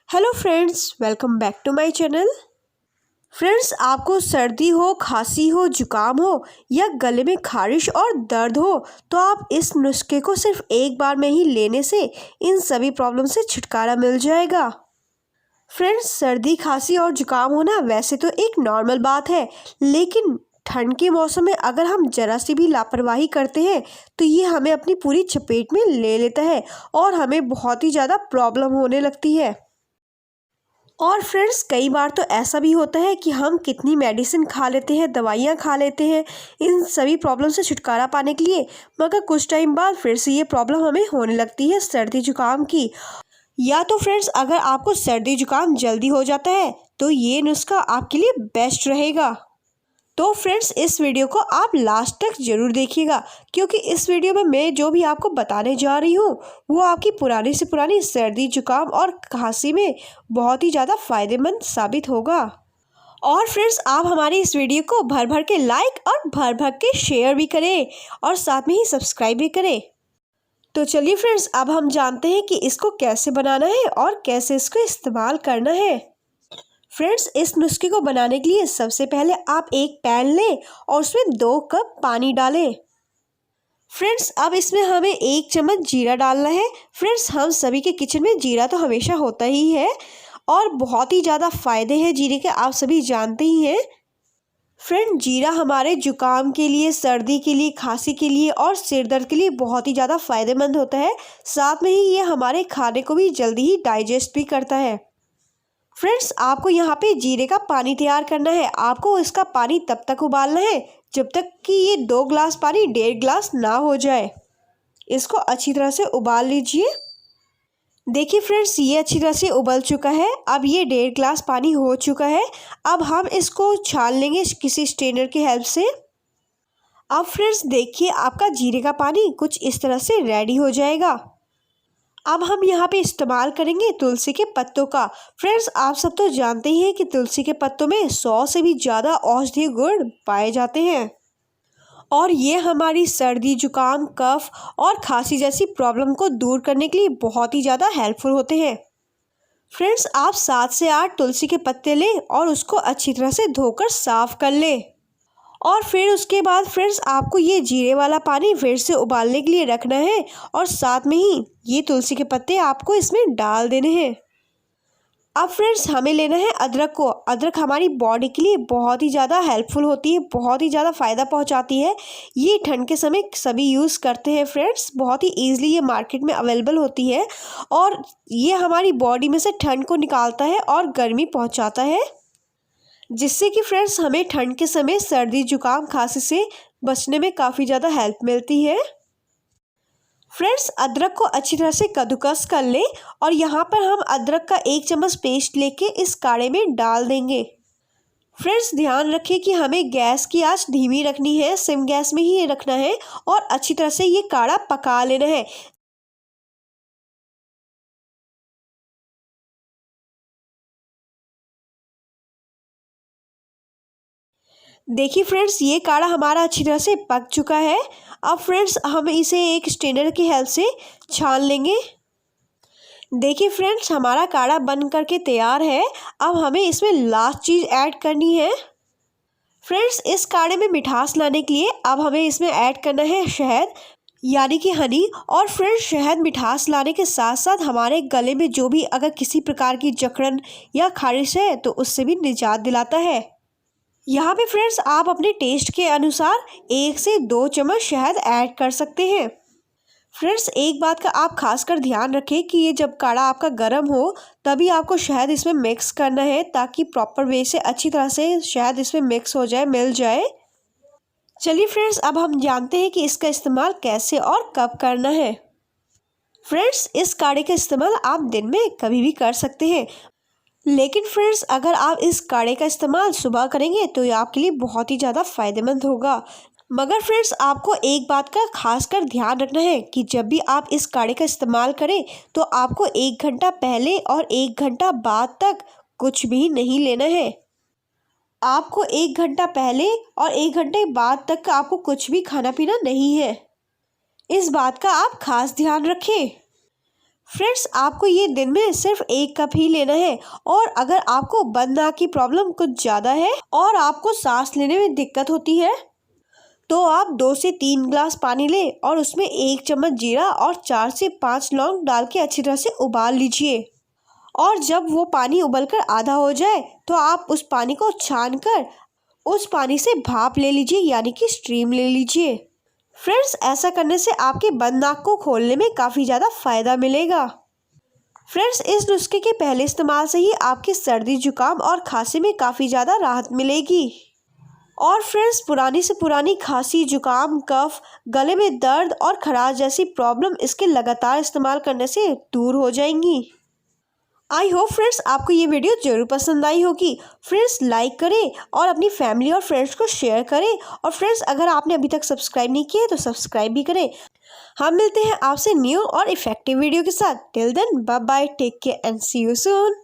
Hello friends, welcome back to my channel. Friends, आपको सर्दी हो, खांसी हो, जुकाम हो या गले में खारिश और दर्द हो तो आप इस नुस्खे को सिर्फ एक बार में ही लेने से इन सभी प्रॉब्लम से छुटकारा मिल जाएगा। फ्रेंड्स, सर्दी, खांसी और जुकाम होना वैसे तो एक नॉर्मल बात है, लेकिन ठंड के मौसम में अगर हम जरा सी भी लापरवाही करते हैं तो ये हमें अपनी पूरी चपेट में ले लेता है और हमें बहुत ही ज़्यादा प्रॉब्लम होने लगती है। और फ्रेंड्स, कई बार तो ऐसा भी होता है कि हम कितनी मेडिसिन खा लेते हैं, दवाइयाँ खा लेते हैं इन सभी प्रॉब्लम से छुटकारा पाने के लिए, मगर कुछ टाइम बाद फिर से ये प्रॉब्लम हमें होने लगती है सर्दी जुकाम की। या तो फ्रेंड्स, अगर आपको सर्दी जुकाम जल्दी हो जाता है तो ये नुस्खा आपके लिए बेस्ट रहेगा। तो फ्रेंड्स, इस वीडियो को आप लास्ट तक ज़रूर देखिएगा, क्योंकि इस वीडियो में मैं जो भी आपको बताने जा रही हूँ वो आपकी पुरानी से पुरानी सर्दी जुकाम और खांसी में बहुत ही ज़्यादा फ़ायदेमंद साबित होगा। और फ्रेंड्स, आप हमारी इस वीडियो को भर भर के लाइक और भर भर के शेयर भी करें और साथ में ही सब्सक्राइब भी करें। तो चलिए फ्रेंड्स, अब हम जानते हैं कि इसको कैसे बनाना है और कैसे इसको इस्तेमाल करना है। फ्रेंड्स, इस नुस्खे को बनाने के लिए सबसे पहले आप एक पैन लें और उसमें 2 कप पानी डालें। फ्रेंड्स, अब इसमें हमें 1 चम्मच जीरा डालना है। फ्रेंड्स, हम सभी के किचन में जीरा तो हमेशा होता ही है और बहुत ही ज़्यादा फ़ायदे हैं जीरे के, आप सभी जानते ही हैं। फ्रेंड, जीरा हमारे जुकाम के लिए, सर्दी के लिए, खांसी के लिए और सिर दर्द के लिए बहुत ही ज़्यादा फ़ायदेमंद होता है। साथ में ही ये हमारे खाने को भी जल्दी ही डाइजेस्ट भी करता है। फ्रेंड्स, आपको यहाँ पे जीरे का पानी तैयार करना है। आपको इसका पानी तब तक उबालना है जब तक कि ये 2 ग्लास पानी 1.5 ग्लास ना हो जाए। इसको अच्छी तरह से उबाल लीजिए। देखिए फ्रेंड्स, ये अच्छी तरह से उबल चुका है। अब ये 1.5 ग्लास पानी हो चुका है। अब हम इसको छान लेंगे किसी स्ट्रेनर की हेल्प से। अब फ्रेंड्स, देखिए आपका जीरे का पानी कुछ इस तरह से रेडी हो जाएगा। अब हम यहाँ पे इस्तेमाल करेंगे तुलसी के पत्तों का। फ्रेंड्स, आप सब तो जानते ही हैं कि तुलसी के पत्तों में 100 से भी ज़्यादा औषधीय गुण पाए जाते हैं और ये हमारी सर्दी, जुकाम, कफ और खांसी जैसी प्रॉब्लम को दूर करने के लिए बहुत ही ज़्यादा हेल्पफुल होते हैं। फ्रेंड्स, आप 7 से 8 तुलसी के पत्ते लें और उसको अच्छी तरह से धोकर साफ कर लें। और फिर उसके बाद फ्रेंड्स, आपको ये जीरे वाला पानी फिर से उबालने के लिए रखना है और साथ में ही ये तुलसी के पत्ते आपको इसमें डाल देने हैं। अब फ्रेंड्स, हमें लेना है अदरक को। अदरक हमारी बॉडी के लिए बहुत ही ज़्यादा हेल्पफुल होती है, बहुत ही ज़्यादा फ़ायदा पहुंचाती है। ये ठंड के समय सभी यूज़ करते हैं फ्रेंड्स, बहुत ही ईजिली ये मार्केट में अवेलेबल होती है और ये हमारी बॉडी में से ठंड को निकालता है और गर्मी पहुँचाता है, जिससे कि फ्रेंड्स हमें ठंड के समय सर्दी, जुकाम, खांसी से बचने में काफ़ी ज़्यादा हेल्प मिलती है। फ्रेंड्स, अदरक को अच्छी तरह से कद्दूकस कर लें और यहाँ पर हम अदरक का 1 चम्मच पेस्ट लेके इस काढ़े में डाल देंगे। फ्रेंड्स, ध्यान रखें कि हमें गैस की आंच धीमी रखनी है, सिम गैस में ही रखना है और अच्छी तरह से ये काढ़ा पका लेना है। देखिए फ्रेंड्स, ये काढ़ा हमारा अच्छी तरह से पक चुका है। अब फ्रेंड्स, हम इसे एक स्ट्रेनर की हेल्प से छान लेंगे। देखिए फ्रेंड्स, हमारा काढ़ा बन करके तैयार है। अब हमें इसमें लास्ट चीज़ ऐड करनी है। फ्रेंड्स, इस काढ़े में मिठास लाने के लिए अब हमें इसमें ऐड करना है शहद, यानी कि हनी। और फ्रेंड्स, शहद मिठास लाने के साथ साथ हमारे गले में जो भी अगर किसी प्रकार की जकड़न या खारिश है तो उससे भी निजात दिलाता है। यहाँ पे फ्रेंड्स, आप अपने टेस्ट के अनुसार 1 से 2 चम्मच शहद ऐड कर सकते हैं। फ्रेंड्स, एक बात का आप खासकर ध्यान रखें कि ये जब काढ़ा आपका गर्म हो तभी आपको शहद इसमें मिक्स करना है, ताकि प्रॉपर वे से अच्छी तरह से शहद इसमें मिक्स हो जाए, मिल जाए। चलिए फ्रेंड्स, अब हम जानते हैं कि इसका इस्तेमाल कैसे और कब करना है। फ्रेंड्स, इस काढ़े का इस्तेमाल आप दिन में कभी भी कर सकते हैं, लेकिन फ्रेंड्स अगर आप इस काढ़े का इस्तेमाल सुबह करेंगे तो ये आपके लिए बहुत ही ज़्यादा फ़ायदेमंद होगा। मगर फ्रेंड्स, आपको एक बात का खासकर ध्यान रखना है कि जब भी आप इस काढ़े का इस्तेमाल करें तो आपको 1 घंटा पहले और 1 घंटा बाद तक कुछ भी नहीं लेना है। आपको 1 घंटा पहले और 1 घंटे बाद तक आपको कुछ भी खाना पीना नहीं है। इस बात का आप खास ध्यान रखें। फ्रेंड्स, आपको ये दिन में सिर्फ 1 कप ही लेना है। और अगर आपको बंद नाक की प्रॉब्लम कुछ ज़्यादा है और आपको सांस लेने में दिक्कत होती है तो आप 2 से 3 ग्लास पानी लें और उसमें 1 चम्मच जीरा और 4 से 5 लौंग डाल के अच्छी तरह से उबाल लीजिए। और जब वो पानी उबलकर आधा हो जाए तो आप उस पानी को छान कर उस पानी से भाप ले लीजिए, यानी कि स्टीम ले लीजिए। फ्रेंड्स, ऐसा करने से आपके बंद नाक को खोलने में काफ़ी ज़्यादा फायदा मिलेगा। फ्रेंड्स, इस नुस्खे के पहले इस्तेमाल से ही आपकी सर्दी जुकाम और खांसी में काफ़ी ज़्यादा राहत मिलेगी। और फ्रेंड्स, पुरानी से पुरानी खांसी, जुकाम, कफ, गले में दर्द और खराश जैसी प्रॉब्लम इसके लगातार इस्तेमाल करने से दूर हो जाएंगी। आई होप फ्रेंड्स आपको ये वीडियो जरूर पसंद आई होगी। फ्रेंड्स, लाइक करें और अपनी फैमिली और फ्रेंड्स को शेयर करें। और फ्रेंड्स, अगर आपने अभी तक सब्सक्राइब नहीं किया है तो सब्सक्राइब भी करें। हम मिलते हैं आपसे न्यू और इफेक्टिव वीडियो के साथ। Till then, bye bye, take care and see you soon.